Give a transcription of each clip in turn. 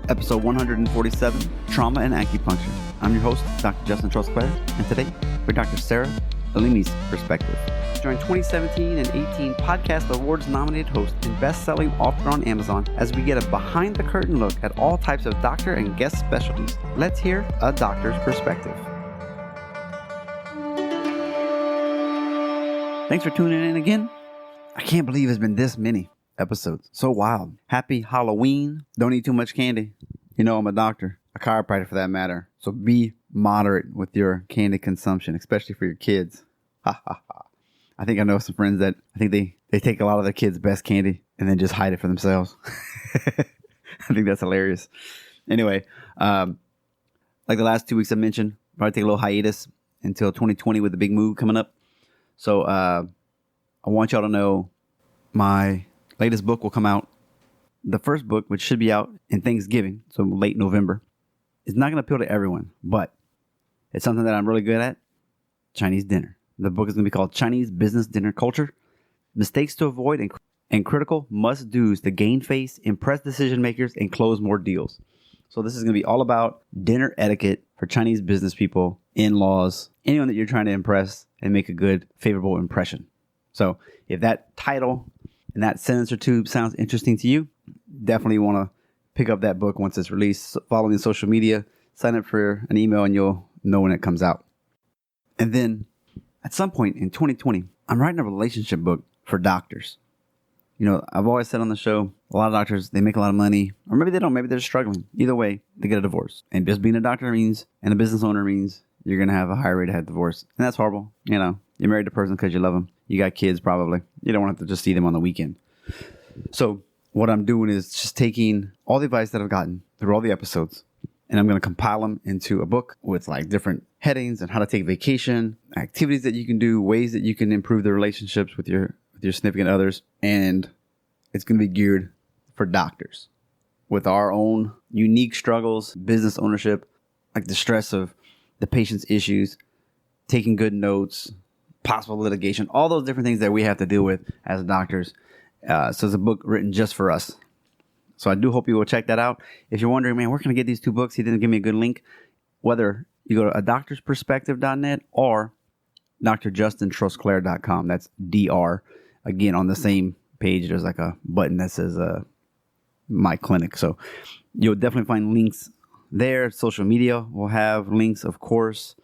episode 147, Trauma and Acupuncture. I'm your host, Dr. Justin Trosclair, and today we're Dr. Sarah Alemi's perspective. Join 2017 and 18 Podcast Awards nominated host and best-selling author on Amazon as we get a behind-the-curtain look at all types of doctor and guest specialties. Let's hear a doctor's perspective. Thanks for tuning in again. I can't believe it's been this many episodes. So wild. Happy Halloween. Don't eat too much candy. You know, I'm a doctor, a chiropractor for that matter. So be moderate with your candy consumption, especially for your kids. Ha ha ha. I think I know some friends that I think they take a lot of their kids' best candy and then just hide it for themselves. I think that's hilarious. Anyway, like the last 2 weeks I mentioned, probably take a little hiatus until 2020 with the big move coming up. So I want y'all to know my latest book will come out. The first book, which should be out in Thanksgiving, so late November, is not going to appeal to everyone, but it's something that I'm really good at, Chinese dinner. The book is going to be called Chinese Business Dinner Culture, Mistakes to Avoid and Critical Must-Dos to Gain Face, Impress Decision Makers, and Close More Deals. So this is going to be all about dinner etiquette for Chinese business people, in-laws, anyone that you're trying to impress and make a good, favorable impression. So if that title and that sentence or two sounds interesting to you, definitely want to pick up that book once it's released. Follow me on social media, sign up for an email, and you'll know when it comes out. And then at some point in 2020, I'm writing a relationship book for doctors. You know, I've always said on the show, a lot of doctors, they make a lot of money, or maybe they don't, maybe they're struggling. Either way, they get a divorce. And just being a doctor means, and a business owner means, you're going to have a higher rate of divorce. And that's horrible. You know, you're married to a person because you love them. You got kids probably. You don't want to just see them on the weekend. So what I'm doing is just taking all the advice that I've gotten through all the episodes, and I'm going to compile them into a book with like different headings and how to take vacation, activities that you can do, ways that you can improve the relationships with your significant others. And it's going to be geared for doctors with our own unique struggles, business ownership, like the stress of the patient's issues, taking good notes, possible litigation, all those different things that we have to deal with as doctors. So it's a book written just for us. So I do hope you will check that out. If you're wondering, man, where can I get these two books? He didn't give me a good link. Whether you go to adoctorsperspective.net or drjustintrosclair.com. That's DR. Again, on the same page, there's like a button that says My Clinic. So you'll definitely find links there. Social media will have links, of course.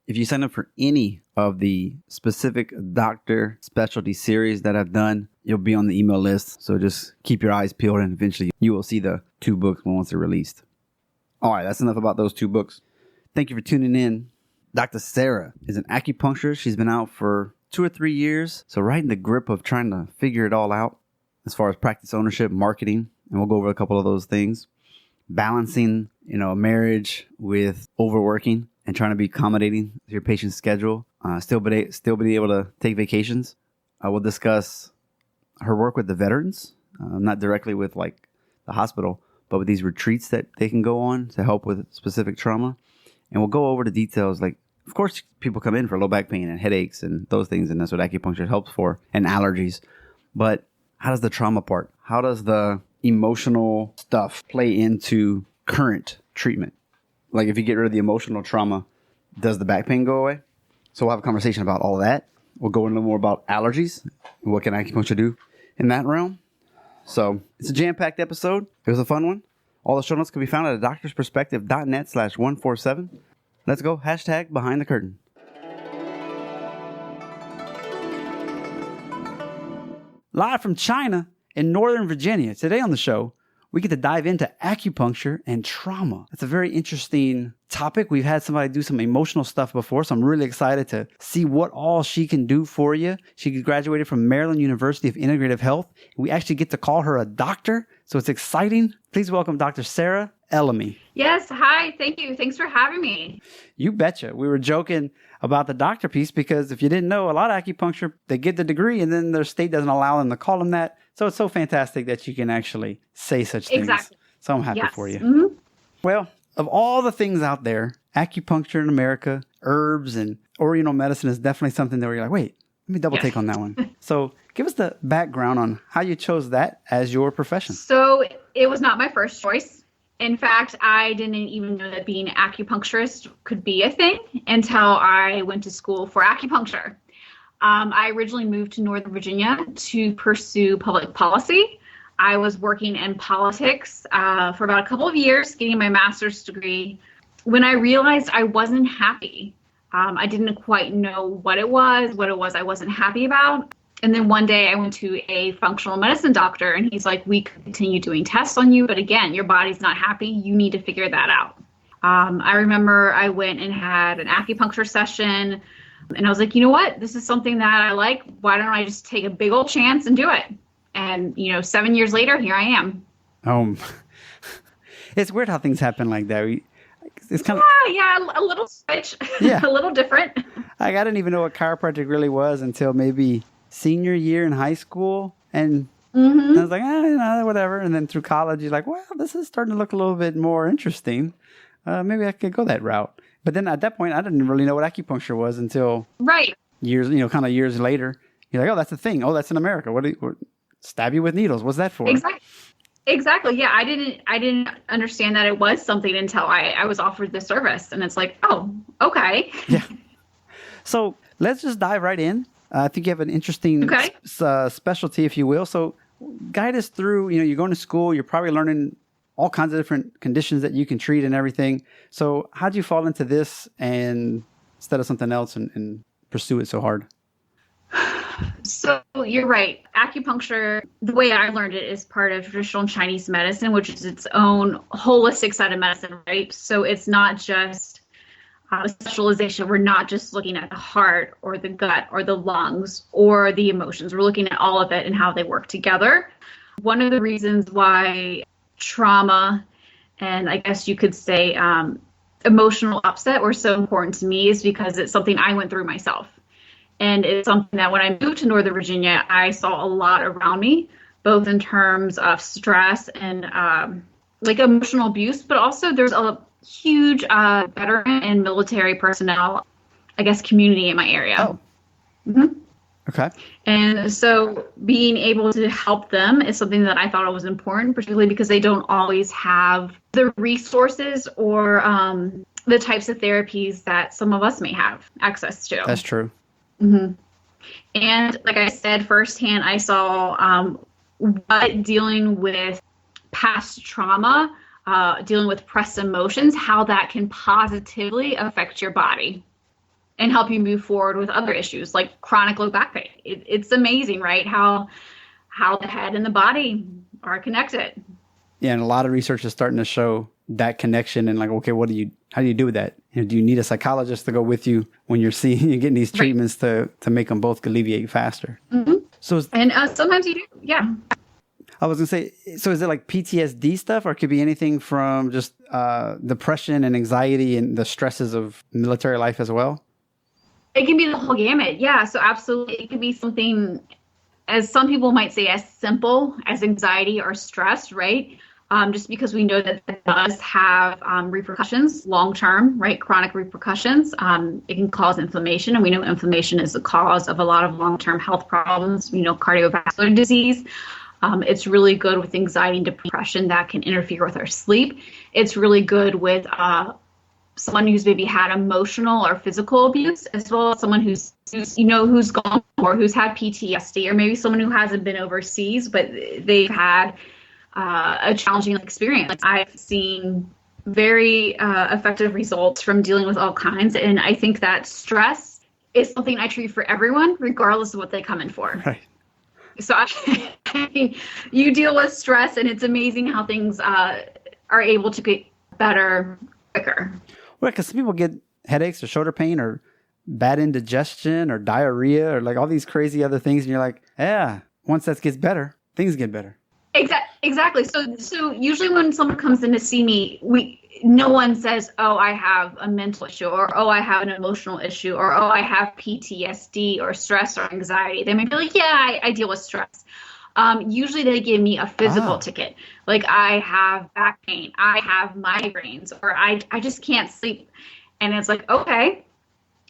If you sign up for any of the specific doctor specialty series that I've done, you'll be on the email list. So just keep your eyes peeled and eventually you will see the two books once they're released. All right, that's enough about those two books. Thank you for tuning in. Dr. Sarah is an acupuncturist. She's been out for 2 or 3 years. So right in the grip of trying to figure it all out as far as practice ownership, marketing, and we'll go over a couple of those things. Balancing, a marriage with overworking and trying to be accommodating to your patient's schedule. Still be able to take vacations. I will discuss her work with the veterans, not directly with like the hospital, but with these retreats that they can go on to help with specific trauma. And we'll go over the details. Like, of course, people come in for low back pain and headaches and those things, and that's what acupuncture helps for, and allergies. But how does the trauma part, how does the emotional stuff play into current treatment? Like if you get rid of the emotional trauma, does the back pain go away? So we'll have a conversation about all that. We'll go into a little more about allergies and what can acupuncture do in that realm. So it's a jam-packed episode. It was a fun one. All the show notes can be found at adoctorsperspective.net/147. Let's go. # behind the curtain. Live from China in Northern Virginia. Today on the show, we get to dive into acupuncture and trauma. It's a very interesting topic. We've had somebody do some emotional stuff before, so I'm really excited to see what all she can do for you. She graduated from Maryland University of Integrative Health. We actually get to call her a doctor, so it's exciting. Please welcome Dr. Sarah Alemi. Yes, hi. Thank you. Thanks for having me. You betcha. We were joking about the doctor piece because if you didn't know, a lot of acupuncture, they get the degree and then their state doesn't allow them to call them that. So it's so fantastic that you can actually say such things. Exactly. So I'm happy for you. Mm-hmm. Well, of all the things out there, acupuncture in America, herbs and Oriental medicine is definitely something that you're like, wait, let me double take on that one. So give us the background on how you chose that as your profession. So it was not my first choice. In fact, I didn't even know that being an acupuncturist could be a thing until I went to school for acupuncture. I originally moved to Northern Virginia to pursue public policy. I was working in politics for about a couple of years, getting my master's degree, when I realized I wasn't happy. I didn't quite know what it was I wasn't happy about. And then one day I went to a functional medicine doctor, and he's like, we could continue doing tests on you, but again, your body's not happy. You need to figure that out. I remember I went and had an acupuncture session, and I was like, you know what? This is something that I like. Why don't I just take a big old chance and do it? And, 7 years later, here I am. It's weird how things happen like that. It's kind of a little switch, Yeah. a little different. I didn't even know what chiropractic really was until maybe senior year in high school, and I was like, whatever. And then through college, you're like, well, this is starting to look a little bit more interesting. Maybe I could go that route. But then at that point, I didn't really know what acupuncture was until years, kind of years later. You're like, oh, that's a thing. Oh, that's in America. What stab you with needles? What's that for? Exactly. Yeah, I didn't understand that it was something until I was offered the service, and it's like, oh, okay. Yeah. So let's just dive right in. I think you have an interesting specialty, if you will. So guide us through, you're going to school, you're probably learning all kinds of different conditions that you can treat and everything. So how'd you fall into this and instead of something else and pursue it so hard? So you're right. Acupuncture, the way I learned it, is part of traditional Chinese medicine, which is its own holistic side of medicine, right? So it's not just a specialization. We're not just looking at the heart or the gut or the lungs or the emotions. We're looking at all of it and how they work together. One of the reasons why trauma and I guess you could say emotional upset were so important to me is because it's something I went through myself. And it's something that when I moved to Northern Virginia, I saw a lot around me, both in terms of stress and emotional abuse, but also there's a huge veteran and military personnel, I guess, community in my area. Oh. Mm-hmm. Okay. And so being able to help them is something that I thought was important, particularly because they don't always have the resources or the types of therapies that some of us may have access to. That's true. Mm-hmm. And like I said, firsthand, I saw what dealing with past trauma, dealing with repressed emotions, how that can positively affect your body and help you move forward with other issues like chronic low back pain. It's amazing, right? How the head and the body are connected. Yeah, and a lot of research is starting to show that connection and okay, how do you do with that? Do you need a psychologist to go with you when you're getting these treatments to make them both alleviate faster? Mm-hmm. So sometimes you do, yeah. I was gonna say, so is it like PTSD stuff, or it could be anything from just depression and anxiety and the stresses of military life as well? It can be the whole gamut, yeah. So absolutely, it could be something, as some people might say, as simple as anxiety or stress, right? Just because we know that it does have repercussions long-term, right? Chronic repercussions. It can cause inflammation, and we know inflammation is the cause of a lot of long-term health problems, cardiovascular disease. It's really good with anxiety and depression that can interfere with our sleep. It's really good with someone who's maybe had emotional or physical abuse, as well as someone who's gone or who's had PTSD, or maybe someone who hasn't been overseas, but they've had a challenging experience. I've seen very effective results from dealing with all kinds. And I think that stress is something I treat for everyone, regardless of what they come in for. Right. So I mean, you deal with stress, and it's amazing how things are able to get better quicker. Well, because some people get headaches or shoulder pain or bad indigestion or diarrhea or all these crazy other things. And you're like, yeah, once that gets better, things get better. Exactly. So usually when someone comes in to see me, no one says, oh, I have a mental issue, or, oh, I have an emotional issue, or, oh, I have PTSD or stress or anxiety. They may be like, yeah, I deal with stress. Usually they give me a physical ticket. Like, I have back pain, I have migraines, or I just can't sleep. And it's like, okay,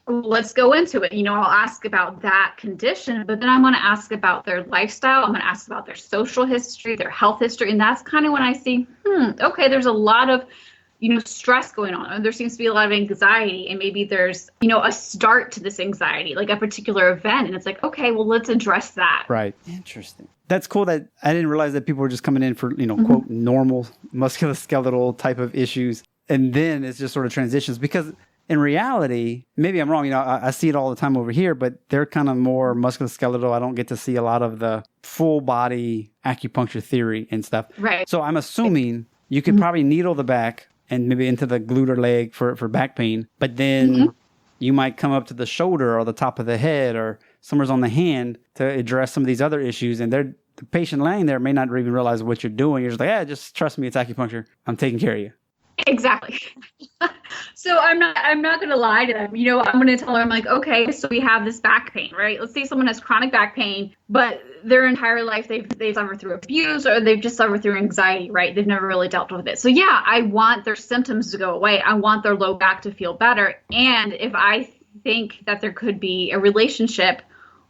let's go into it. I'll ask about that condition, but then I'm going to ask about their lifestyle. I'm going to ask about their social history, their health history. And that's kind of when I see, okay, there's a lot of, stress going on. There seems to be a lot of anxiety, and maybe there's, a start to this anxiety, like a particular event. And it's like, okay, well, let's address that. Right. Interesting. That's cool that I didn't realize that people were just coming in for, quote, normal musculoskeletal type of issues. And then it's just sort of transitions because in reality, maybe I'm wrong, I see it all the time over here, but they're kind of more musculoskeletal. I don't get to see a lot of the full body acupuncture theory and stuff. Right. So I'm assuming you could probably needle the back and maybe into the glute or leg for back pain, but then you might come up to the shoulder or the top of the head or somewhere's on the hand to address some of these other issues. And the patient laying there may not even realize what you're doing. You're just like, just trust me, it's acupuncture. I'm taking care of you. Exactly. So I'm not going to lie to them. I'm going to tell them, like, okay, so we have this back pain, right? Let's say someone has chronic back pain, but their entire life they've suffered through abuse or they've just suffered through anxiety, right? They've never really dealt with it. So yeah, I want their symptoms to go away. I want their low back to feel better. And if I think that there could be a relationship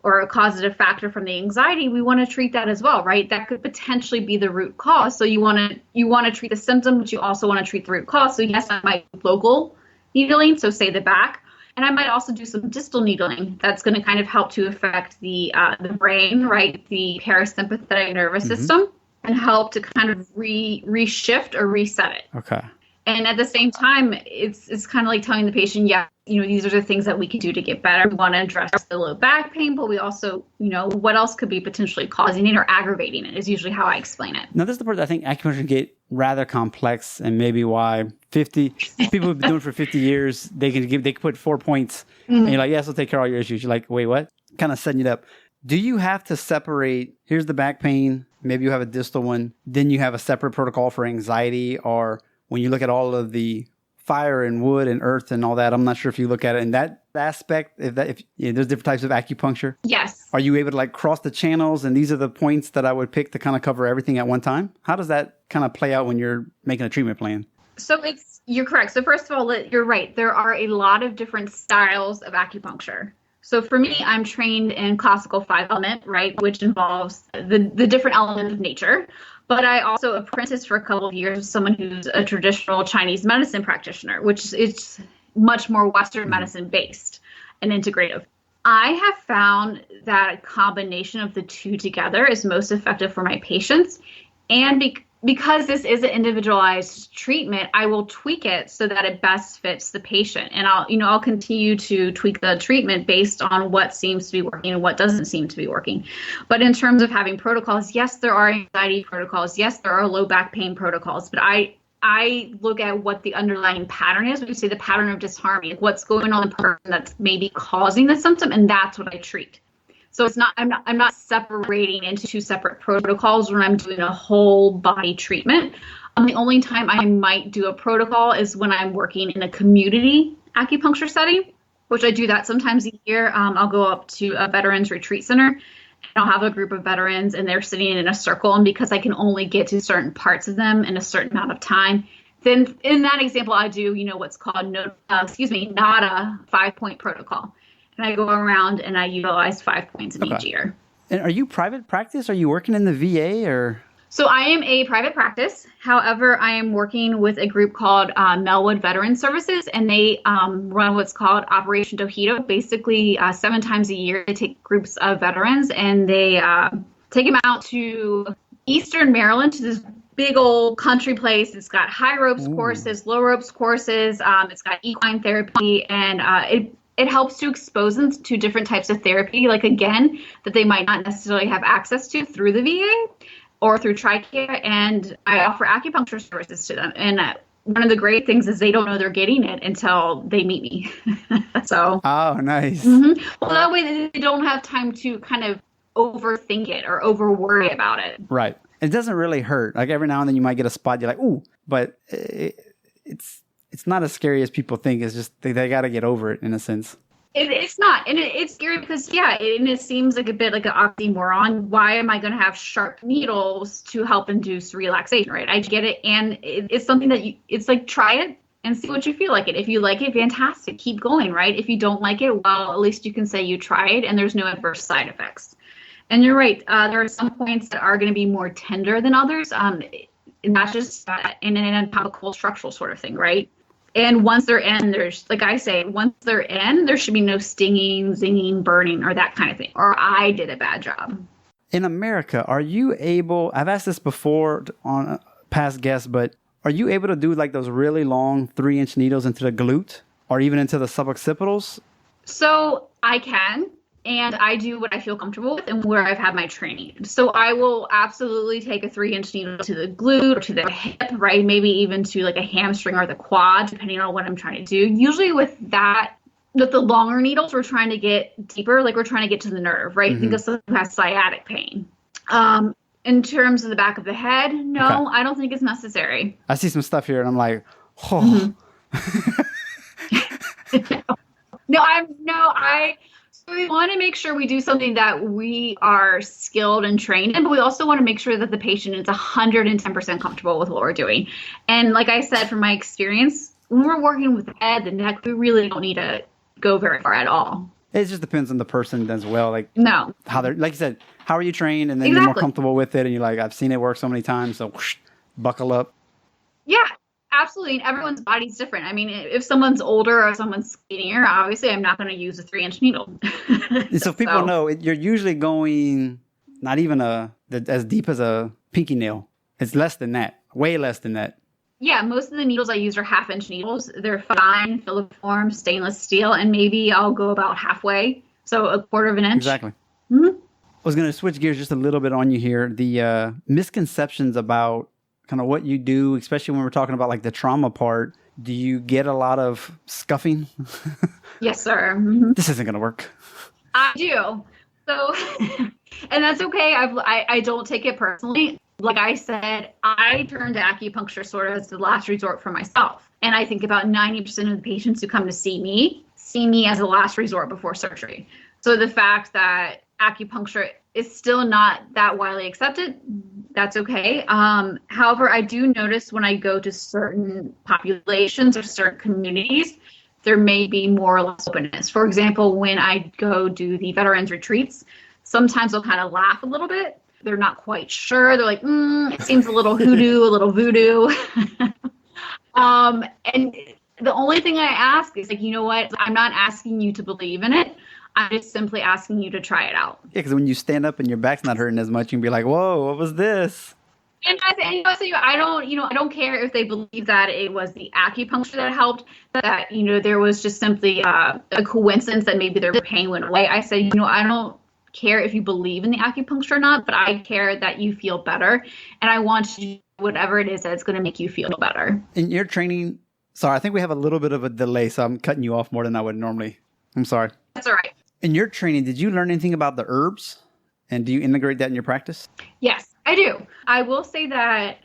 or a causative factor from the anxiety, we want to treat that as well, right? That could potentially be the root cause. So you want to treat the symptom, but you also want to treat the root cause. So yes, I might do local needling, so say the back, and I might also do some distal needling. That's going to kind of help to affect the brain, right? The parasympathetic nervous system, and help to kind of reshift or reset it. Okay. And at the same time, it's kind of like telling the patient, these are the things that we can do to get better. We want to address the low back pain, but we also, what else could be potentially causing it or aggravating it is usually how I explain it. Now, this is the part that I think acupuncture can get rather complex, and maybe why people who've been doing it for 50 years, they can put 4 points, and you're like, yes, we'll take care of all your issues. You're like, wait, what? Kind of setting it up. Do you have to separate, here's the back pain, maybe you have a distal one, then you have a separate protocol for anxiety, or when you look at all of the fire and wood and earth and all that, I'm not sure if you look at it in that aspect, if there's different types of acupuncture. Yes. Are you able to cross the channels and these are the points that I would pick to kind of cover everything at one time? How does that kind of play out when you're making a treatment plan? So you're correct. So first of all, you're right. There are a lot of different styles of acupuncture. So for me, I'm trained in classical 5-element, right, which involves the different elements of nature. But I also apprenticed for a couple of years with someone who's a traditional Chinese medicine practitioner, which is much more Western medicine based and integrative. I have found that a combination of the two together is most effective for my patients. And because this is an individualized treatment, I will tweak it so that it best fits the patient. And I'll continue to tweak the treatment based on what seems to be working and what doesn't seem to be working. But in terms of having protocols, yes, there are anxiety protocols. Yes, there are low back pain protocols. But I look at what the underlying pattern is. We say the pattern of disharmony, like what's going on in the person that's maybe causing the symptom, and that's what I treat. So I'm not separating into two separate protocols when I'm doing a whole body treatment. The only time I might do a protocol is when I'm working in a community acupuncture setting, which I do that sometimes a year. I'll go up to a veterans retreat center, and I'll have a group of veterans, and they're sitting in a circle. And because I can only get to certain parts of them in a certain amount of time, then in that example, I do what's called NADA 5-point protocol. And I go around and I utilize 5 points in each year. And are you private practice? Are you working in the VA or? So I am a private practice. However, I am working with a group called Melwood Veteran Services, and they run what's called Operation Dojito. Basically, 7 times a year, they take groups of veterans and they take them out to Eastern Maryland to this big old country place. It's got high ropes courses, low ropes courses. It's got equine therapy, and it helps to expose them to different types of therapy, like, again, that they might not necessarily have access to through the VA or through TRICARE. And I offer acupuncture services to them. And one of the great things is they don't know they're getting it until they meet me. So. Oh, nice. Mm-hmm. Well, that way they don't have time to kind of overthink it or over worry about it. Right. It doesn't really hurt. Like every now and then you might get a spot, you're like, ooh, but it's not as scary as people think. It's just they got to get over it in a sense. It's not. And it's scary because, and it seems like a bit like an oxymoron. Why am I going to have sharp needles to help induce relaxation, right? I get it. And it's something that it's like, try it. and see what you feel like it. If you like it, fantastic, keep going, right? If you don't like it, well, at least you can say you tried and there's no adverse side effects. And you're right, there are some points that are going to be more tender than others, not just in an anatomical structural sort of thing, right? And once they're in, there's, like I say, once they're in, there should be no stinging, zinging, burning, or that kind of thing. Or I did a bad job. In America, are you able, I've asked this before on past guests, but are you able to do like those really long 3-inch needles into the glute or even into the suboccipitals? So I can. And I do what I feel comfortable with and where I've had my training. So I will absolutely take a 3-inch needle to the glute or to the hip, right? Maybe even to like a hamstring or the quad, depending on what I'm trying to do. Usually with the longer needles, we're trying to get deeper, like we're trying to get to the nerve, right? Mm-hmm. Because someone who has sciatic pain. In terms of the back of the head, no, okay. I don't think it's necessary. I see some stuff here and I'm like, oh. Mm-hmm. We want to make sure we do something that we are skilled and trained in, but we also want to make sure that the patient is 110% comfortable with what we're doing. And like I said, from my experience, when we're working with the head, the neck, we really don't need to go very far at all. It just depends on the person as well. Like, no, how they're, like you said, how are you trained? And then exactly. You're more comfortable with it. And you're like, I've seen it work so many times. So whoosh, buckle up. Yeah. Absolutely. And everyone's body's different. I mean, if someone's older or someone's skinnier, obviously I'm not going to use a 3-inch needle. So people know you're usually going not even as deep as a pinky nail. It's less than that, way less than that. Yeah, most of the needles I use are 1/2-inch needles. They're fine, filiform, stainless steel, and maybe I'll go about halfway. So 1/4 of an inch. Exactly. Mm-hmm. I was going to switch gears just a little bit on you here. The misconceptions about kind of what you do, especially when we're talking about like the trauma part. Do you get a lot of scuffing? Yes, sir. Mm-hmm. This isn't going to work. I do. So, and that's okay. I don't take it personally. Like I said, I turn to acupuncture sort of as the last resort for myself. And I think about 90% of the patients who come to see me as a last resort before surgery. So the fact that acupuncture is still not that widely accepted, that's okay. However, I do notice when I go to certain populations or certain communities, there may be more or less openness. For example, when I go do the veterans retreats, sometimes they'll kind of laugh a little bit. They're not quite sure. They're like, it seems a little hoodoo, a little voodoo. And the only thing I ask is like, you know what? I'm not asking you to believe in it. I'm just simply asking you to try it out. Yeah, because when you stand up and your back's not hurting as much, you can be like, whoa, what was this? And I don't care if they believe that it was the acupuncture that helped, that, there was just simply a coincidence that maybe their pain went away. I say, I don't care if you believe in the acupuncture or not, but I care that you feel better. And I want you to do whatever it is that's going to make you feel better. In your training, sorry, I think we have a little bit of a delay, so I'm cutting you off more than I would normally. I'm sorry. That's all right. In your training, did you learn anything about the herbs? And do you integrate that in your practice? Yes, I do. I will say that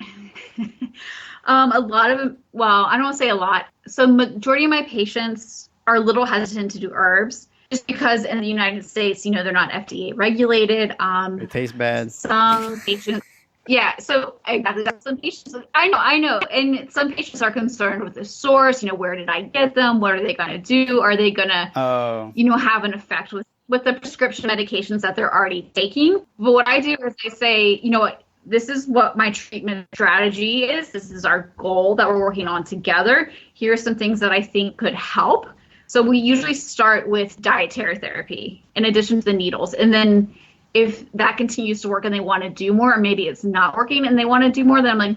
a lot of, I don't want to say a lot. So majority of my patients are a little hesitant to do herbs just because in the United States, they're not FDA regulated. They taste bad. Some patients, yeah. So exactly, some patients, I know. And some patients are concerned with the source. Where did I get them? What are they going to do? Are they going to, have an effect with the prescription medications that they're already taking? But what I do is I say, this is what my treatment strategy is. This is our goal that we're working on together. Here are some things that I think could help. So we usually start with dietary therapy in addition to the needles. And then if that continues to work and they want to do more, or maybe it's not working and they want to do more, then I'm like,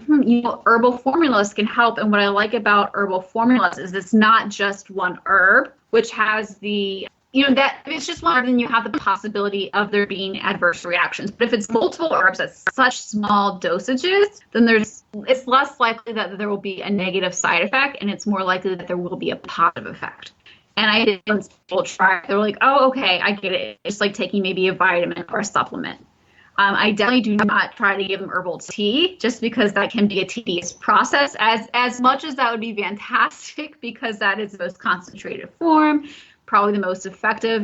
herbal formulas can help. And what I like about herbal formulas is it's not just one herb, which has the, that if it's just one herb, then you have the possibility of there being adverse reactions. But if it's multiple herbs at such small dosages, then it's less likely that there will be a negative side effect, and it's more likely that there will be a positive effect. And I did when people try, they're like, oh, okay, I get it. It's like taking maybe a vitamin or a supplement. I definitely do not try to give them herbal tea just because that can be a tedious process. As much as that would be fantastic because that is the most concentrated form, probably the most effective.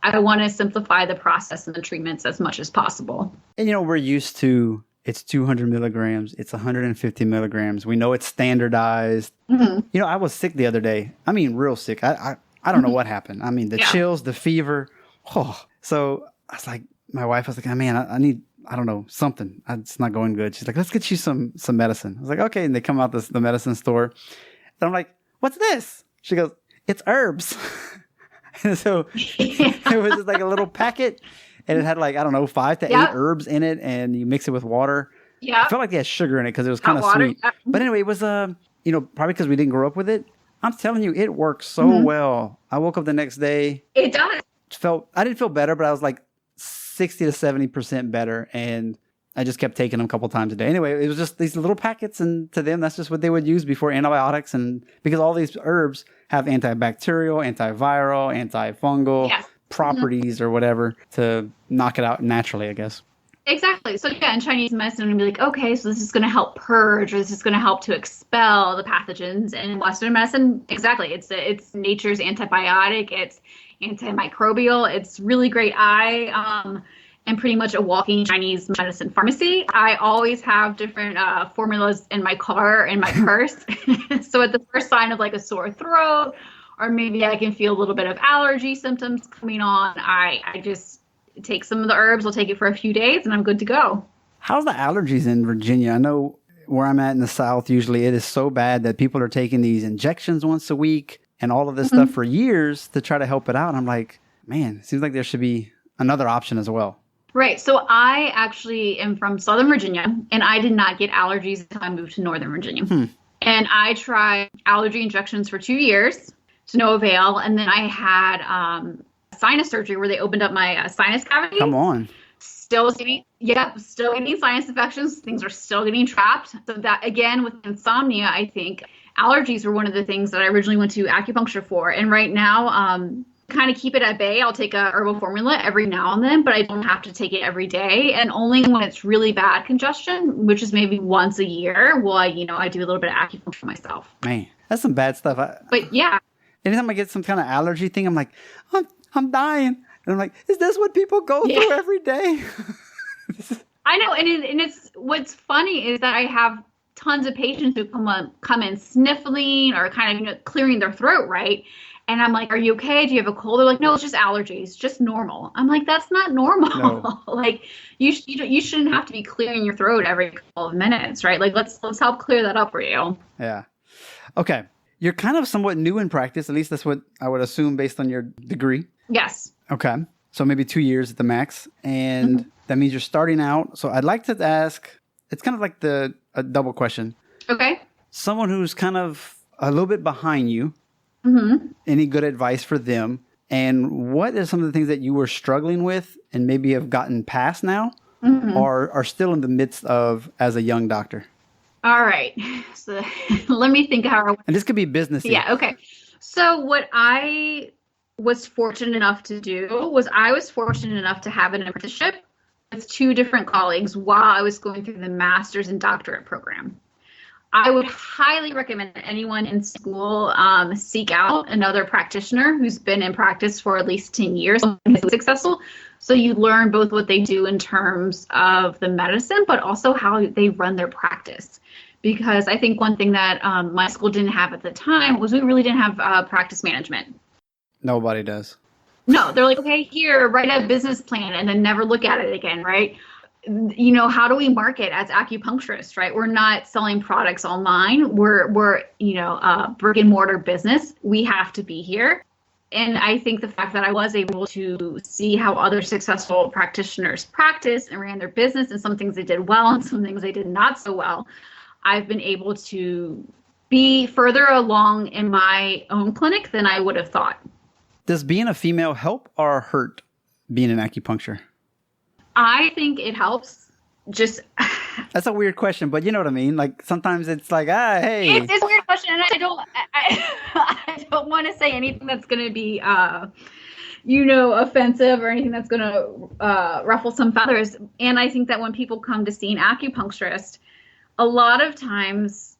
I want to simplify the process and the treatments as much as possible. And, we're used to, it's 200 milligrams, it's 150 milligrams. We know it's standardized. Mm-hmm. I was sick the other day. I mean, real sick. I don't know what happened. I mean, the chills, the fever. Oh, so I was like, my wife was like, oh, man, I need, I don't know, something. It's not going good. She's like, let's get you some medicine. I was like, okay. And they come out the medicine store. And I'm like, what's this? She goes, it's herbs. And so it was just like a little packet. And it had like, I don't know, 5 to 8 herbs in it. And you mix it with water. Yeah. I felt like it had sugar in it because it was kind of sweet. But anyway, it was, probably because we didn't grow up with it. I'm telling you, it works so well. I woke up the next day. It does. I didn't feel better, but I was like 60 to 70% better. And I just kept taking them a couple times a day. Anyway, it was just these little packets. And to them, that's just what they would use before antibiotics. And because all these herbs have antibacterial, antiviral, antifungal properties or whatever to knock it out naturally, I guess. Exactly. So in Chinese medicine, I'm going to be like, okay, so this is going to help purge, or this is going to help to expel the pathogens. And in Western medicine, exactly, it's nature's antibiotic, it's antimicrobial, it's really great. I am pretty much a walking Chinese medicine pharmacy. I always have different formulas in my car, in my purse. So at the first sign of like a sore throat, or maybe I can feel a little bit of allergy symptoms coming on, I just take some of the herbs. I'll take it for a few days and I'm good to go. How's the allergies in Virginia? I know where I'm at in the South, usually it is so bad that people are taking these injections once a week and all of this stuff for years to try to help it out. And I'm like, man, it seems like there should be another option as well. Right. So I actually am from Southern Virginia, and I did not get allergies until I moved to Northern Virginia. And I tried allergy injections for 2 years to no avail. And then I had sinus surgery where they opened up my sinus cavity. Come on. Still getting sinus infections. Things are still getting trapped. So that, again, with insomnia, I think allergies were one of the things that I originally went to acupuncture for. And right now, kind of keep it at bay. I'll take a herbal formula every now and then, but I don't have to take it every day. And only when it's really bad congestion, which is maybe once a year, will I do a little bit of acupuncture myself. Man, that's some bad stuff. But yeah. Anytime I get some kind of allergy thing, I'm like, I'm dying. And I'm like, is this what people go through every day? I know. And it's what's funny is that I have tons of patients who come in sniffling or kind of clearing their throat, right? And I'm like, are you okay? Do you have a cold? They're like, no, it's just allergies, just normal. I'm like, that's not normal. No. Like you shouldn't have to be clearing your throat every couple of minutes, right? Like let's help clear that up for you. Yeah. Okay. You're kind of somewhat new in practice. At least that's what I would assume based on your degree. Yes. Okay. So maybe 2 years at the max. And that means you're starting out. So I'd like to ask, it's kind of like a double question. Okay. Someone who's kind of a little bit behind you, any good advice for them? And what are some of the things that you were struggling with and maybe have gotten past now or are still in the midst of as a young doctor? All right. So let me think how. And this could be business. Yeah. Okay. So what I was fortunate enough to do was I was fortunate enough to have an apprenticeship with 2 different colleagues while I was going through the master's and doctorate program. I would highly recommend that anyone in school seek out another practitioner who's been in practice for at least 10 years and is successful. So you learn both what they do in terms of the medicine, but also how they run their practice. Because I think one thing that my school didn't have at the time was we really didn't have practice management. Nobody does. No, they're like, okay, here, write a business plan and then never look at it again, right? How do we market as acupuncturists, right? We're not selling products online. We're a brick and mortar business. We have to be here. And I think the fact that I was able to see how other successful practitioners practice and ran their business, and some things they did well and some things they did not so well, I've been able to be further along in my own clinic than I would have thought. Does being a female help or hurt being an acupuncture? I think it helps. Just that's a weird question, but you know what I mean. Like sometimes it's like, hey, it's a weird question, and I don't want to say anything that's going to be, offensive or anything that's going to ruffle some feathers. And I think that when people come to see an acupuncturist, a lot of times,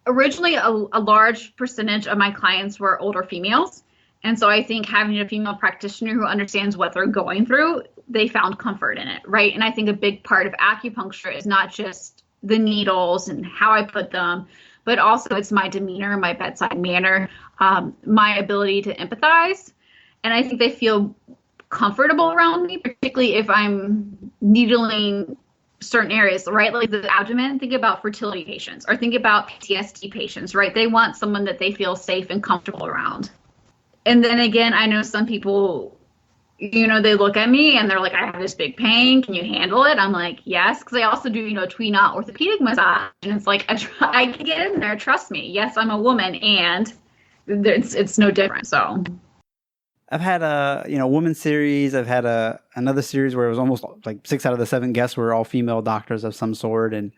originally a large percentage of my clients were older females. And so I think having a female practitioner who understands what they're going through they found comfort in it, right? And I think a big part of acupuncture is not just the needles and how I put them, but also it's my demeanor, my bedside manner, my ability to empathize. And I think they feel comfortable around me, particularly if I'm needling certain areas, right? Like the abdomen. Think about fertility patients or think about PTSD patients, right? They want someone that they feel safe and comfortable around. And then again, I know some people, they look at me and they're like, I have this big pain. Can you handle it? I'm like, yes. Because I also do, tweena orthopedic massage. And it's like, I can get in there. Trust me. Yes, I'm a woman. And it's no different. So I've had a women's series. I've had another series where it was almost like 6 out of the 7 guests were all female doctors of some sort, and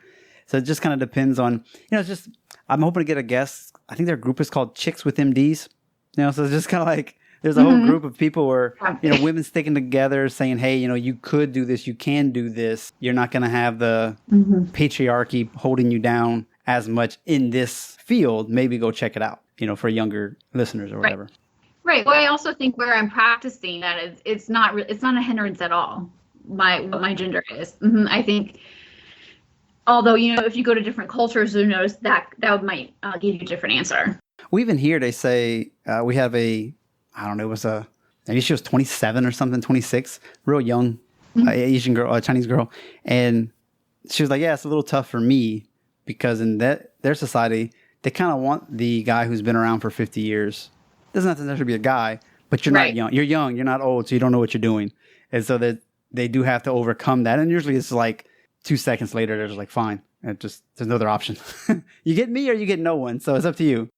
so it just kind of depends on it's just I'm hoping to get a guest. I think their group is called Chicks with MDs. So it's just kind of like there's a whole group of people where women sticking together, saying, hey, you could do this, you can do this. You're not going to have the patriarchy holding you down as much in this field. Maybe go check it out. For younger listeners or whatever. Right. Well, I also think where I'm practicing that it's not a hindrance at all. What my gender is. I think, although if you go to different cultures, you'll notice that might give you a different answer. We even hear they say we have I don't know, it was maybe she was 27 or something, 26, real young Asian girl, Chinese girl, and she was like, yeah, it's a little tough for me because in their society they kind of want the guy who's been around for 50 years. Doesn't have to necessarily be a guy, but you're not young. You're young. You're not old, so you don't know what you're doing. And so that they do have to overcome that. And usually it's like 2 seconds later, they're just like, fine. And there's no other option. You get me or you get no one. So it's up to you.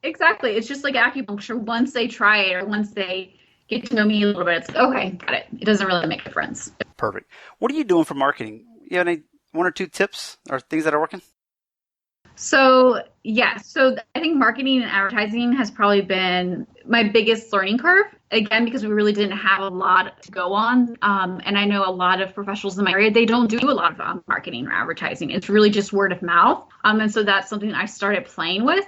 Exactly. It's just like acupuncture. Once they try it or once they get to know me a little bit, it's like, okay, got it. It doesn't really make a difference. Perfect. What are you doing for marketing? You have any 1 or 2 tips or things that are working? So, yeah. So I think marketing and advertising has probably been my biggest learning curve. Again, because we really didn't have a lot to go on. And I know a lot of professionals in my area, they don't do a lot of marketing or advertising. It's really just word of mouth. And so that's something I started playing with.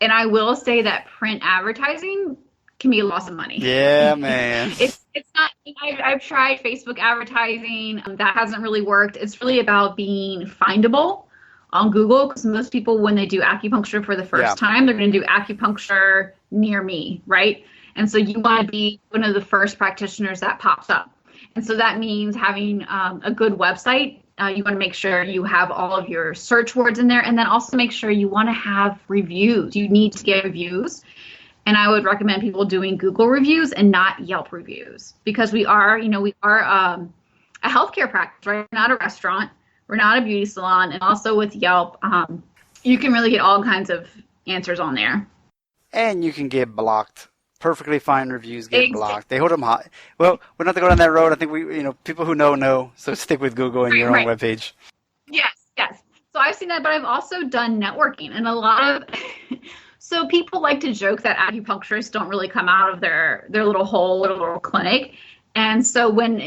And I will say that print advertising can be a loss of money. Yeah, man. It's not, I've tried Facebook advertising. That hasn't really worked. It's really about being findable on Google, because most people, when they do acupuncture for the first time, they're going to do acupuncture near me, right? And so you want to be one of the first practitioners that pops up. And so that means having a good website. You want to make sure you have all of your search words in there, and then also make sure you want to have reviews. You need to get reviews. And I would recommend people doing Google reviews and not Yelp reviews, because we are a healthcare practice, right? We're not a restaurant. We're not a beauty salon. And also with Yelp, you can really get all kinds of answers on there. And you can get blocked. Perfectly fine reviews get blocked. They hold them high. Well, we don't have to go down that road. I think people who know. So stick with Google and your own webpage. Yes. So I've seen that, but I've also done networking, and a lot of so people like to joke that acupuncturists don't really come out of their little hole, little clinic. And so when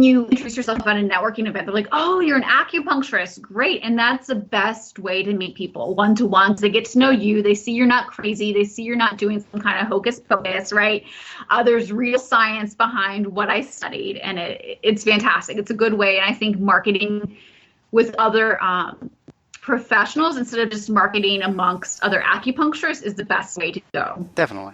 you introduce yourself at a networking event, they're like, oh, you're an acupuncturist. Great. And that's the best way to meet people one-to-one. They get to know you. They see you're not crazy. They see you're not doing some kind of hocus pocus, right? There's real science behind what I studied, and it's fantastic. It's a good way. And I think marketing with other professionals instead of just marketing amongst other acupuncturists is the best way to go. Definitely.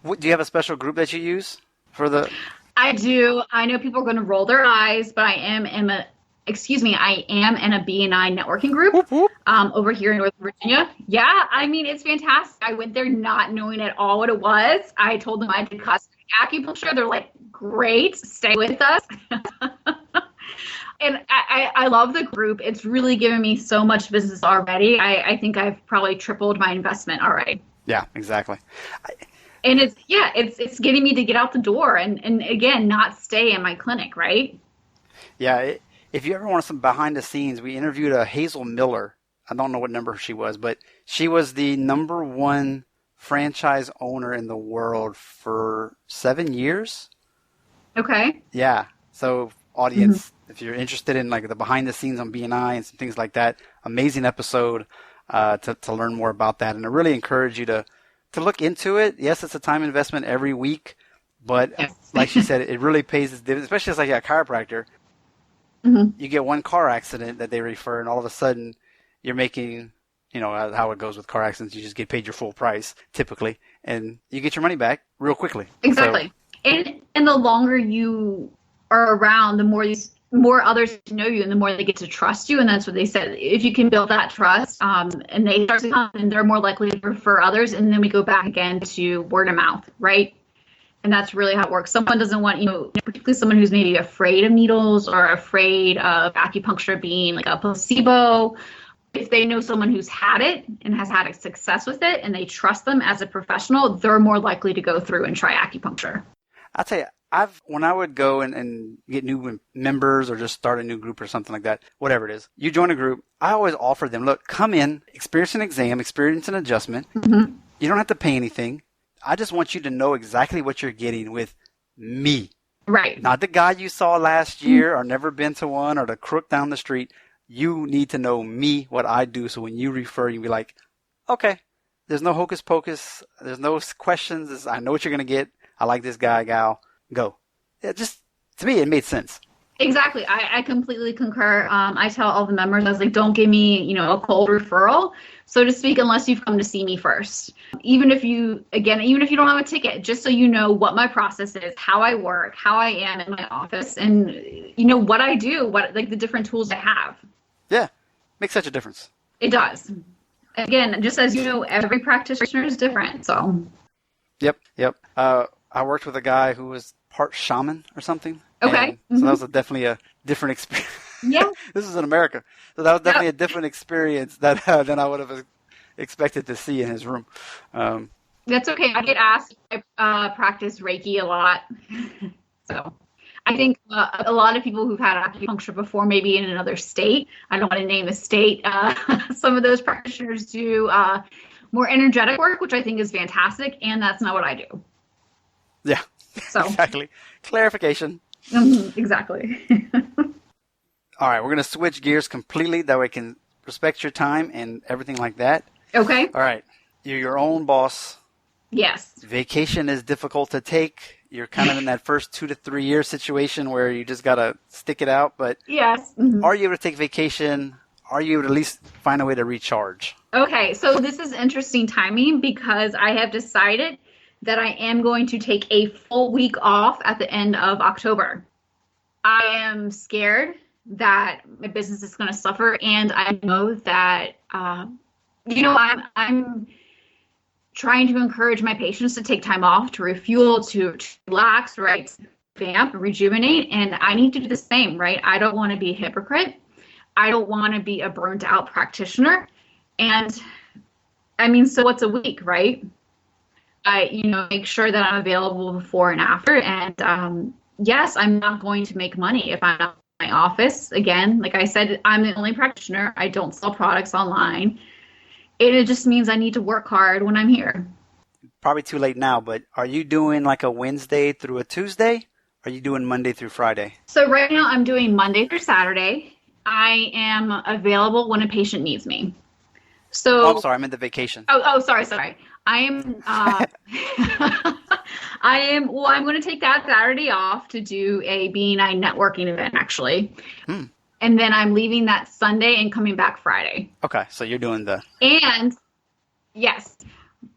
Do you have a special group that you use for the... I do. I know people are going to roll their eyes, but I am in a BNI networking group over here in Northern Virginia. Yeah, I mean, it's fantastic. I went there not knowing at all what it was. I told them I did cosmetic acupuncture. They're like, great, stay with us. And I love the group. It's really given me so much business already. I think I've probably tripled my investment already. Yeah, exactly. And it's getting me to get out the door and again, not stay in my clinic, right? Yeah. If you ever want some behind the scenes, we interviewed a Hazel Miller. I don't know what number she was, but she was the #1 franchise owner in the world for 7 years. Okay. Yeah. So audience, if you're interested in like the behind the scenes on BNI and some things like that, amazing episode to learn more about that. And I really encourage you to look into it. Yes, it's a time investment every week, But Yes. like she said, it really pays its dividends, especially as like a chiropractor. Mm-hmm. You get one car accident that they refer, and all of a sudden you're making, how it goes with car accidents. You just get paid your full price typically, and you get your money back real quickly. Exactly. So, and the longer you are around, the more others know you, and the more they get to trust you. And that's what they said. If you can build that trust, and they start to come, and they're more likely to refer others. And then we go back again to word of mouth, right? And that's really how it works. Someone doesn't want, particularly someone who's maybe afraid of needles or afraid of acupuncture being like a placebo. If they know someone who's had it and has had a success with it, and they trust them as a professional, they're more likely to go through and try acupuncture. I'll tell you, when I would go and get new members or just start a new group or something like that, whatever it is, you join a group, I always offer them, look, come in, experience an exam, experience an adjustment. Mm-hmm. You don't have to pay anything. I just want you to know exactly what you're getting with me. Right. Not the guy you saw last year or never been to one or the crook down the street. You need to know me, what I do. So when you refer, you be like, okay, there's no hocus pocus. There's no questions. I know what you're going to get. I like this guy, gal. Go. To me, it made sense. Exactly. I completely concur. I tell all the members, I was like, don't give me, a cold referral, so to speak, unless you've come to see me first. Even if you don't have a ticket, just so you know what my process is, how I work, how I am in my office, and, what I do, the different tools I have. Yeah. Makes such a difference. It does. Again, just as you know, every practitioner is different, so. Yep. I worked with a guy who was part shaman or something. Okay. So that was definitely a different experience. Yeah. This is in America. So that was definitely a different experience than I would have expected to see in his room. That's okay. I get asked if I practice Reiki a lot. So I think a lot of people who've had acupuncture before, maybe in another state, I don't want to name a state, some of those practitioners do more energetic work, which I think is fantastic, and that's not what I do. Yeah, so exactly. Clarification. Exactly. All right, we're going to switch gears completely. That way I can respect your time and everything like that. Okay. All right. You're your own boss. Yes. Vacation is difficult to take. You're kind of in that first 2 to 3 year situation where you just got to stick it out. But yes. Are you able to take vacation? Are you able to at least find a way to recharge? Okay, so this is interesting timing because I have decided that I am going to take a full week off at the end of October. I am scared that my business is going to suffer, and I know that, I'm trying to encourage my patients to take time off, to refuel, to relax, right, vamp, rejuvenate, and I need to do the same, right? I don't want to be a hypocrite. I don't want to be a burnt out practitioner. And so what's a week, right? I, make sure that I'm available before and after. And yes, I'm not going to make money if I'm not in my office. Again, like I said, I'm the only practitioner. I don't sell products online. It just means I need to work hard when I'm here. Probably too late now, but are you doing like a Wednesday through a Tuesday? Or are you doing Monday through Friday? So right now I'm doing Monday through Saturday. I am available when a patient needs me. So I'm sorry, I meant the vacation. Sorry. I'm going to take that Saturday off to do a BNI networking event, actually. And then I'm leaving that Sunday and coming back Friday. Okay, so you're doing And yes,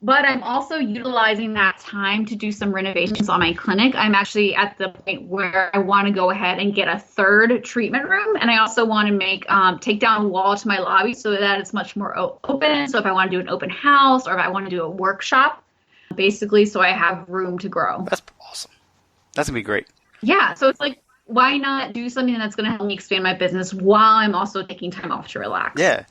but I'm also utilizing that time to do some renovations on my clinic. I'm actually at the point where I want to go ahead and get a third treatment room. And I also want to take down a wall to my lobby so that it's much more open. So if I want to do an open house or if I want to do a workshop, basically, so I have room to grow. That's awesome. That's going to be great. Yeah. So it's like, why not do something that's going to help me expand my business while I'm also taking time off to relax? Yeah.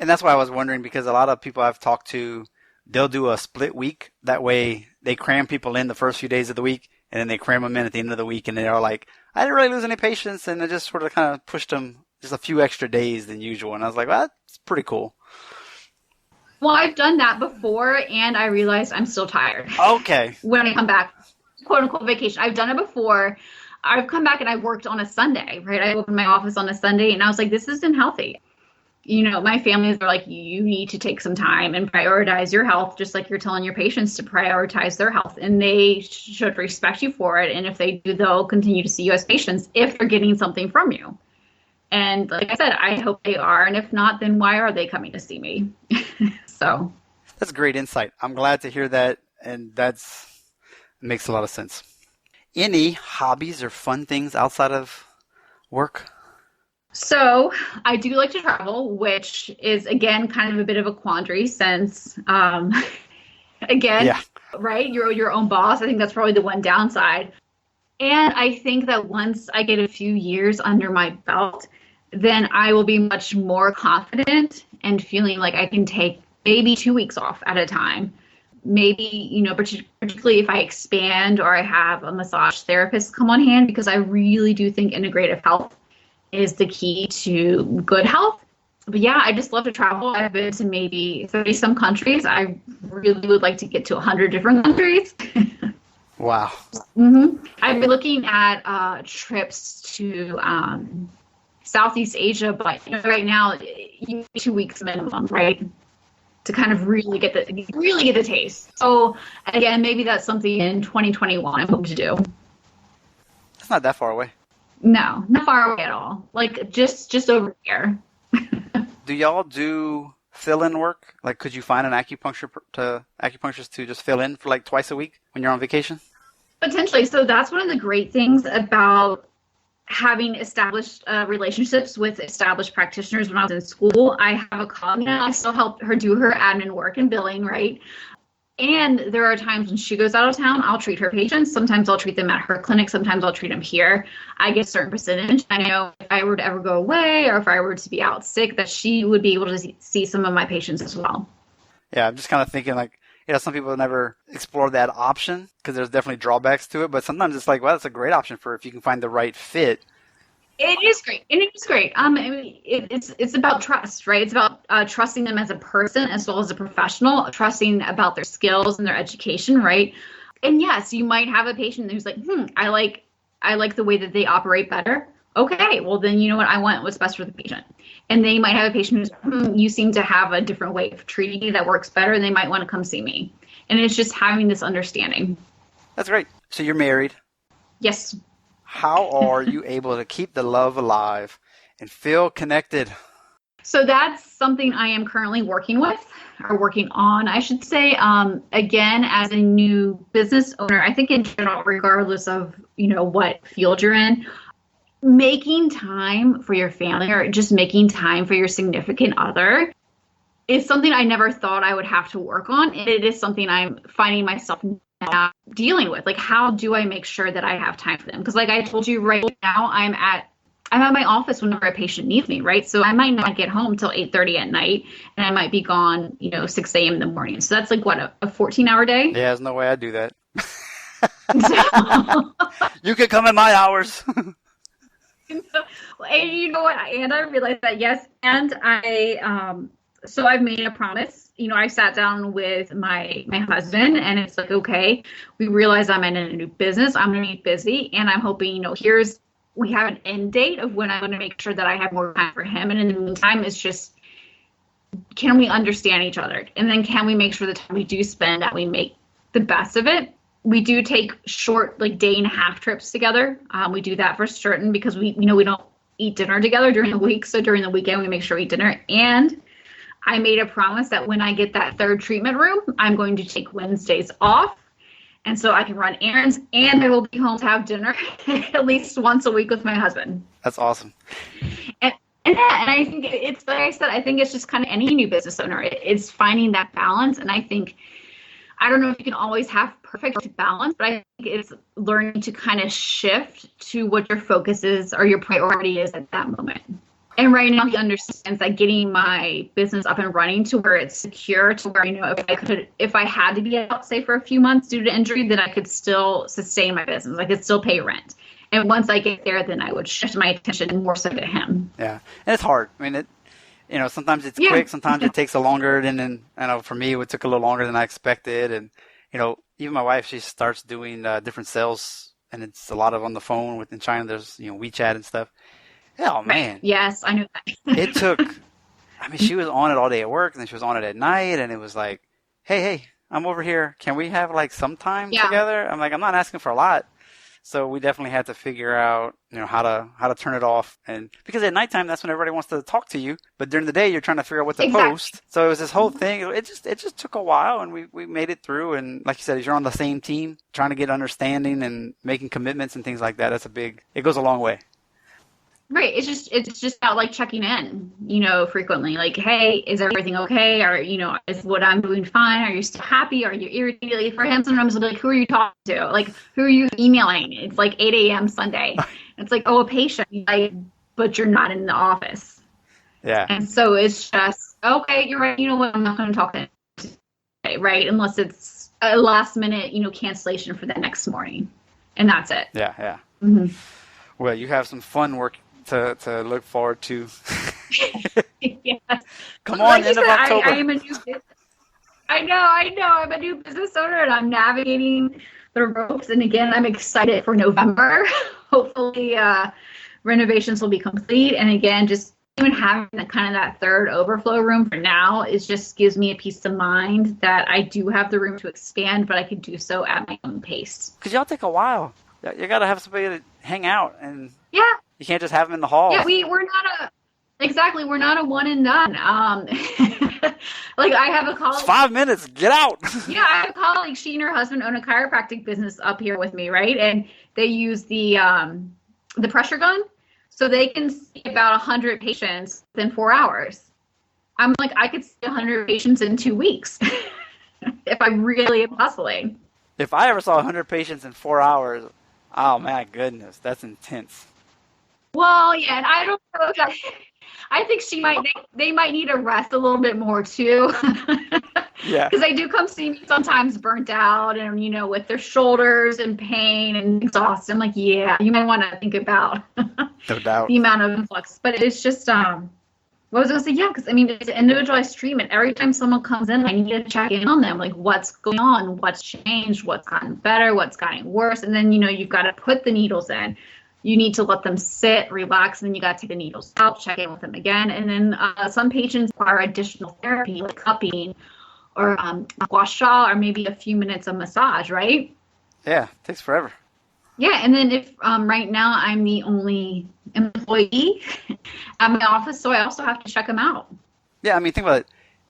And that's why I was wondering, because a lot of people I've talked to, they'll do a split week. That way they cram people in the first few days of the week, and then they cram them in at the end of the week, and they're like, I didn't really lose any patients, and it just sort of kind of pushed them just a few extra days than usual. And I was like, well, that's pretty cool. Well, I've done that before, and I realized I'm still tired. Okay. When I come back, quote unquote vacation. I've done it before. I've come back and I worked on a Sunday, right? I opened my office on a Sunday, and I was like, this isn't healthy. my families are like, you need to take some time and prioritize your health, just like you're telling your patients to prioritize their health. And they should respect you for it. And if they do, they'll continue to see you as patients if they're getting something from you. And like I said, I hope they are. And if not, then why are they coming to see me? So that's great insight. I'm glad to hear that. And makes a lot of sense. Any hobbies or fun things outside of work? So I do like to travel, which is, again, kind of a bit of a quandary since, right, you're your own boss. I think that's probably the one downside. And I think that once I get a few years under my belt, then I will be much more confident and feeling like I can take maybe 2 weeks off at a time. Maybe, particularly if I expand or I have a massage therapist come on hand, because I really do think integrative health is the key to good health. But yeah, I just love to travel. I've been to maybe 30 some countries. I really would like to get to 100 different countries. Wow. Mm-hmm. I've been looking at trips to Southeast Asia, but right now, 2 weeks minimum, right? To kind of really get the taste. So again, maybe that's something in 2021 I hope to do. It's not that far away. No, not far away at all. Like just over here. Do y'all do fill-in work? Like, could you find an acupuncturist to just fill in for like twice a week when you're on vacation? Potentially. So that's one of the great things about having established relationships with established practitioners. When I was in school, I have a colleague now. I still help her do her admin work and billing, right? And there are times when she goes out of town, I'll treat her patients. Sometimes I'll treat them at her clinic. Sometimes I'll treat them here. I get a certain percentage. I know if I were to ever go away or if I were to be out sick, that she would be able to see some of my patients as well. Yeah, I'm just kind of thinking like, some people never explore that option because there's definitely drawbacks to it. But sometimes it's like, well, that's a great option for if you can find the right fit. It is great. And it is great. It's about trust, right? It's about trusting them as a person as well as a professional, trusting about their skills and their education, right? And yes, you might have a patient who's like, I like the way that they operate better. Okay, well then you know what? I want what's best for the patient. And they might have a patient who's, you seem to have a different way of treating me that works better, and they might want to come see me. And it's just having this understanding. That's great. So you're married? Yes. How are you able to keep the love alive and feel connected? So that's something I am currently working on, I should say. Again, as a new business owner, I think in general, regardless of, what field you're in, making time for your family or just making time for your significant other is something I never thought I would have to work on. And it is something I'm finding myself now dealing with. Like, how do I make sure that I have time for them? Because like I told you, right now, I'm at my office whenever a patient needs me, right? So I might not get home till 8:30 at night, and I might be gone, 6 a.m. in the morning. So that's like, what, a 14-hour day? Yeah, there's no way I'd do that. You could come in my hours. And you know what? And I realized that, yes. And so I've made a promise. I sat down with my husband, and it's like, okay, we realize I'm in a new business. I'm going to be busy, and I'm hoping, we have an end date of when I'm going to make sure that I have more time for him. And in the meantime, it's just, can we understand each other? And then can we make sure the time we do spend that we make the best of it? We do take short, like, day and a half trips together. We do that for certain because we don't eat dinner together during the week. So during the weekend, we make sure we eat dinner. And I made a promise that when I get that third treatment room, I'm going to take Wednesdays off. And so I can run errands, and I will be home to have dinner at least once a week with my husband. That's awesome. And I think it's, like I said, I think it's just kind of any new business owner. It's finding that balance. And I think, I don't know if you can always have perfect balance, but I think it's learning to kind of shift to what your focus is or your priority is at that moment. And right now he understands that getting my business up and running to where it's secure, to where, if I had to be out, say, for a few months due to injury, then I could still sustain my business. I could still pay rent. And once I get there, then I would shift my attention more so to him. Yeah. And it's hard. I mean, sometimes it's quick, sometimes it takes a longer than I know for me, it took a little longer than I expected. And, even my wife, she starts doing different sales, and it's a lot of on the phone in China, there's, WeChat and stuff. Oh, man. Yes, I know that. It took I mean, she was on it all day at work, and then she was on it at night, and it was like, hey, I'm over here. Can we have like some time together? I'm like, I'm not asking for a lot. So we definitely had to figure out, how to turn it off. And because at nighttime, that's when everybody wants to talk to you. But during the day, you're trying to figure out what to post. So it was this whole thing. It just took a while, and we made it through. And like you said, if you're on the same team, trying to get understanding and making commitments and things like that, it goes a long way. Right. It's just about like checking in, frequently. Like, hey, is everything okay? Or, is what I'm doing fine? Are you still happy? Are you irritated? Like, for him, sometimes it'll be like, who are you talking to? Like, who are you emailing? It's like 8 a.m. Sunday. It's like, oh, a patient. Like, but you're not in the office. Yeah. And so it's just, okay, you're right. You know what? I'm not going to talk to him today, right? Unless it's a last minute, cancellation for the next morning. And that's it. Yeah, yeah. Mm-hmm. Well, you have some fun work to look forward to. Yes. Come on, end of October. I am a new business. I know. I'm a new business owner, and I'm navigating the ropes. And again, I'm excited for November. Hopefully, renovations will be complete. And again, just even having that third overflow room for now just gives me a peace of mind that I do have the room to expand, but I can do so at my own pace. Because y'all take a while. You got to have somebody to hang out, and yeah. You can't just have them in the hall. Yeah, we're not a one and done. Like I have a colleague. It's 5 minutes. Get out. Yeah, I have a colleague. She and her husband own a chiropractic business up here with me, right? And they use the pressure gun, so they can see about 100 patients within 4 hours. I'm like, I could see 100 patients in 2 weeks if I really am hustling. If I ever saw 100 patients in 4 hours, oh my goodness, that's intense. Well, yeah, and I don't know if that, I think they might need to rest a little bit more too. Yeah. Because they do come see me sometimes burnt out and, with their shoulders and pain and exhausted. I'm like, yeah, you might want to think about no doubt. the amount of influx. But it's just, what was I going to say? Yeah, because, it's individualized treatment. Every time someone comes in, I need to check in on them. Like, what's going on? What's changed? What's gotten better? What's gotten worse? And then, you've got to put the needles in. You need to let them sit, relax, and then you got to take the needles out, check in with them again. And then some patients require additional therapy, like cupping or gua sha, or maybe a few minutes of massage, right? Yeah, it takes forever. Yeah, and then if right now I'm the only employee at my office, so I also have to check them out. Yeah, think about it.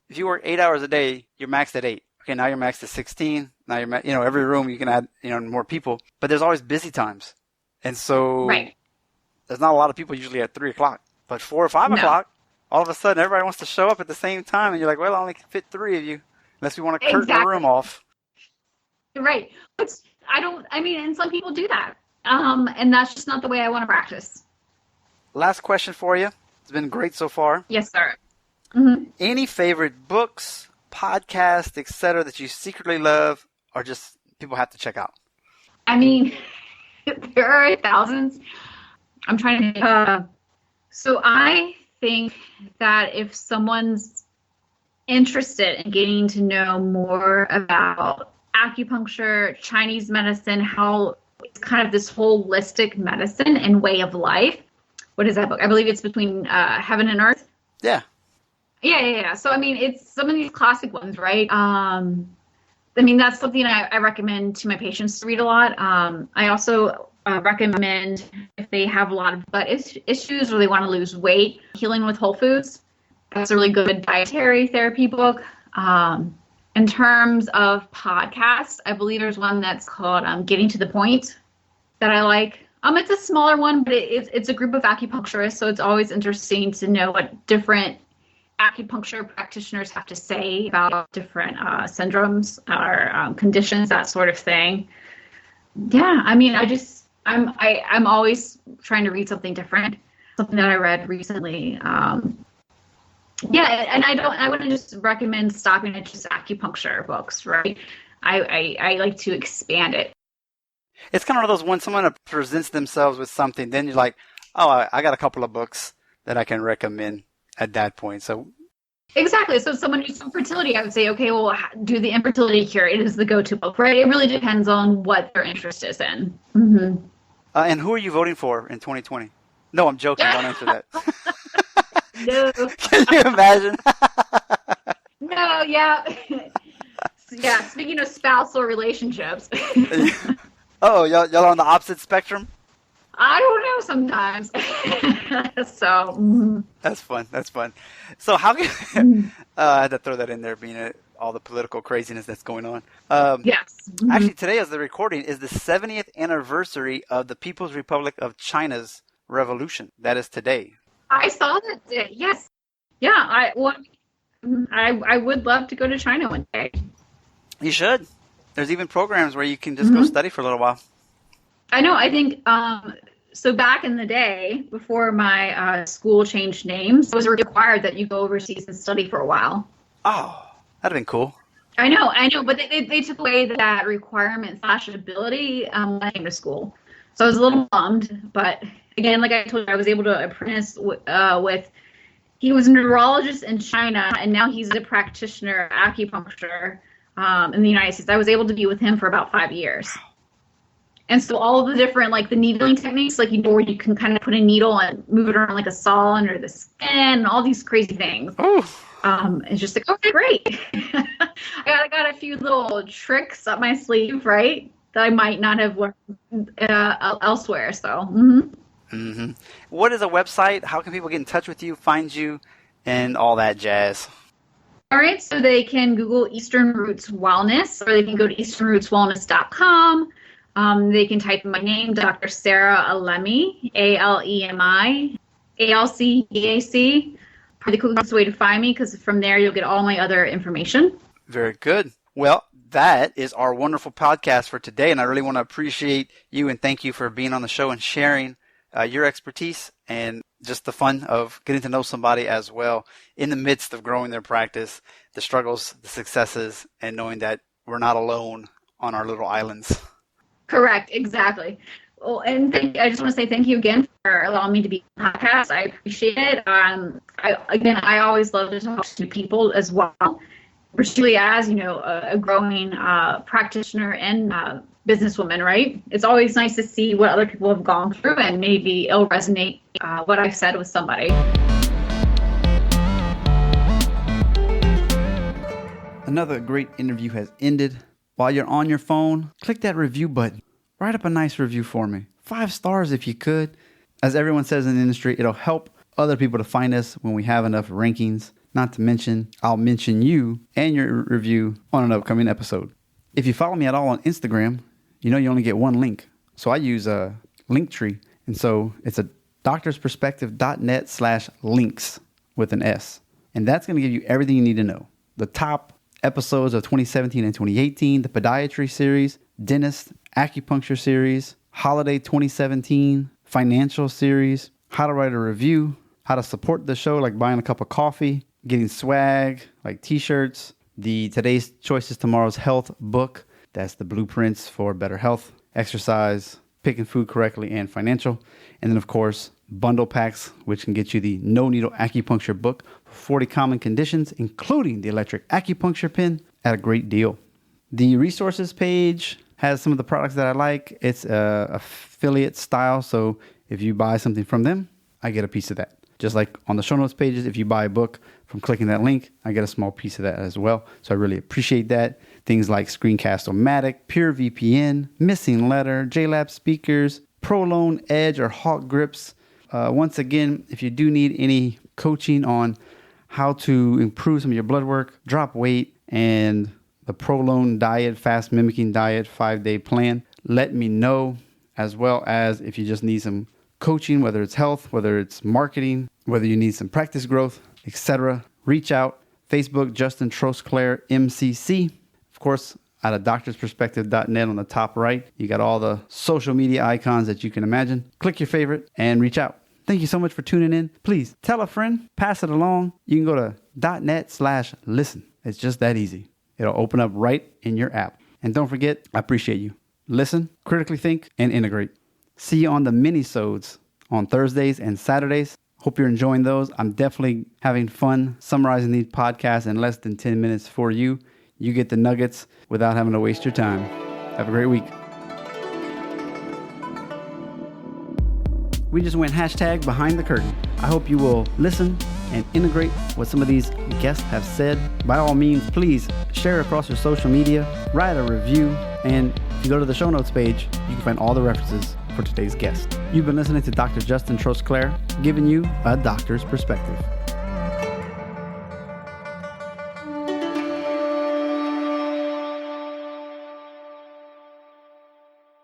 If you work 8 hours a day, you're maxed at 8. Okay, now you're maxed at 16. Now you're, every room you can add, more people. But there's always busy times. And so There's not a lot of people usually at 3 o'clock. But 4 or 5 o'clock, all of a sudden everybody wants to show up at the same time. And you're like, well, I only can fit 3 of you. Unless we want to curtain the room off. Right. And some people do that. And that's just not the way I want to practice. Last question for you. It's been great so far. Yes, sir. Mm-hmm. Any favorite books, podcasts, etc. that you secretly love or just people have to check out? There are thousands. I'm trying to so I think that if someone's interested in getting to know more about acupuncture, Chinese medicine, how it's kind of this holistic medicine and way of life. What is that book? I believe it's Between Heaven and Earth. Yeah. Yeah. So, it's some of these classic ones, right? That's something I recommend to my patients to read a lot. I also recommend if they have a lot of gut issues or they want to lose weight, Healing with Whole Foods. That's a really good dietary therapy book. In terms of podcasts, I believe there's one that's called Getting to the Point that I like. It's a smaller one, but it's a group of acupuncturists, so it's always interesting to know what different acupuncture practitioners have to say about different syndromes or conditions, that sort of thing. Yeah, I'm always trying to read something different, something that I read recently. Yeah, and I wouldn't just recommend stopping at just acupuncture books, right? I like to expand it. It's kind of one of those when someone presents themselves with something, then you're like, oh, I got a couple of books that I can recommend at that point. So exactly. So someone needs some fertility, I would say, okay, well, do the infertility cure. It is the go-to book, right? It really depends on what their interest is in. Mm-hmm. And who are you voting for in 2020? No, I'm joking. Don't answer that. No. Can you imagine? No, yeah. Yeah, speaking of spousal relationships. Oh, y'all on the opposite spectrum? I don't know sometimes. So, That's fun. That's fun. So how can I had to throw that in there, being all the political craziness that's going on. yes. Actually, today, as the recording, is the 70th anniversary of the People's Republic of China's revolution. That is today. I saw that. Yes. Yeah. I would love to go to China one day. You should. There's even programs where you can just go study for a little while. I know. I think so. Back in the day, before my school changed names, it was required that you go overseas and study for a while. Oh, that'd have been cool. I know, but they took away that requirement / ability when I came to school. So I was a little bummed, but again, like I told you, I was able to apprentice with. He was a neurologist in China, and now he's a practitioner of acupuncture in the United States. I was able to be with him for about 5 years. And so all of the different, like the needling techniques, like, you know, where you can kind of put a needle and move it around like a saw under the skin, and all these crazy things. It's just like, okay, great. I got a few little tricks up my sleeve, right, that I might not have learned elsewhere. So, What is a website? How can people get in touch with you, find you, and all that jazz? All right, so they can Google Eastern Roots Wellness, or they can go to easternrootswellness.com. They can type in my name, Dr. Sarah Alemi, Alemi, ALC. Probably the quickest way to find me, because from there you'll get all my other information. Very good. Well, that is our wonderful podcast for today, and I really want to appreciate you and thank you for being on the show and sharing your expertise and just the fun of getting to know somebody as well in the midst of growing their practice, the struggles, the successes, and knowing that we're not alone on our little islands. Correct, exactly. Well, and I just want to say thank you again for allowing me to be on the podcast. I appreciate it. I always love to talk to people as well, particularly as, you know, a growing practitioner and businesswoman, right? It's always nice to see what other people have gone through, and maybe it'll resonate what I've said with somebody. Another great interview has ended. While you're on your phone, click that review button. Write up a nice review for me. 5 stars if you could. As everyone says in the industry, it'll help other people to find us when we have enough rankings. Not to mention, I'll mention you and your review on an upcoming episode. If you follow me at all on Instagram, you know you only get one link. So I use a Linktree. And so it's a doctorsperspective.net/links with an S. And that's going to give you everything you need to know. The top episodes of 2017 and 2018, the podiatry series, dentist, acupuncture series, holiday 2017, financial series, how to write a review, how to support the show, like buying a cup of coffee, getting swag, like t-shirts, the Today's Choices, Tomorrow's Health book. That's the blueprints for better health, exercise, picking food correctly, and financial. And then, of course, bundle packs, which can get you the No Needle Acupuncture book for 40 common conditions, including the electric acupuncture pin at a great deal. The resources page has some of the products that I like. It's affiliate style, so if you buy something from them, I get a piece of that. Just like on the show notes pages, if you buy a book from clicking that link, I get a small piece of that as well. So I really appreciate that. Things like Screencast-O-Matic, Pure VPN, Missing Letter, JLab speakers, Prolone Edge or Hawk grips. Once again, if you do need any coaching on how to improve some of your blood work, drop weight, and the Prolone diet, fast mimicking diet, 5-day plan, let me know. As well as if you just need some coaching, whether it's health, whether it's marketing, whether you need some practice growth, etc. Reach out. Facebook, Justin Trosclair, MCC. Of course, out of doctorsperspective.net on the top right, you got all the social media icons that you can imagine. Click your favorite and reach out. Thank you so much for tuning in. Please tell a friend, pass it along. You can go to .net/listen. It's just that easy. It'll open up right in your app. And don't forget, I appreciate you. Listen, critically think, and integrate. See you on the mini-sodes on Thursdays and Saturdays. Hope you're enjoying those. I'm definitely having fun summarizing these podcasts in less than 10 minutes for you. You get the nuggets without having to waste your time. Have a great week. We just went #behind the curtain. I hope you will listen, and integrate what some of these guests have said, by all means, please share across your social media, write a review, and if you go to the show notes page, you can find all the references for today's guest. You've been listening to Dr. Justin Trosclair, giving you a doctor's perspective.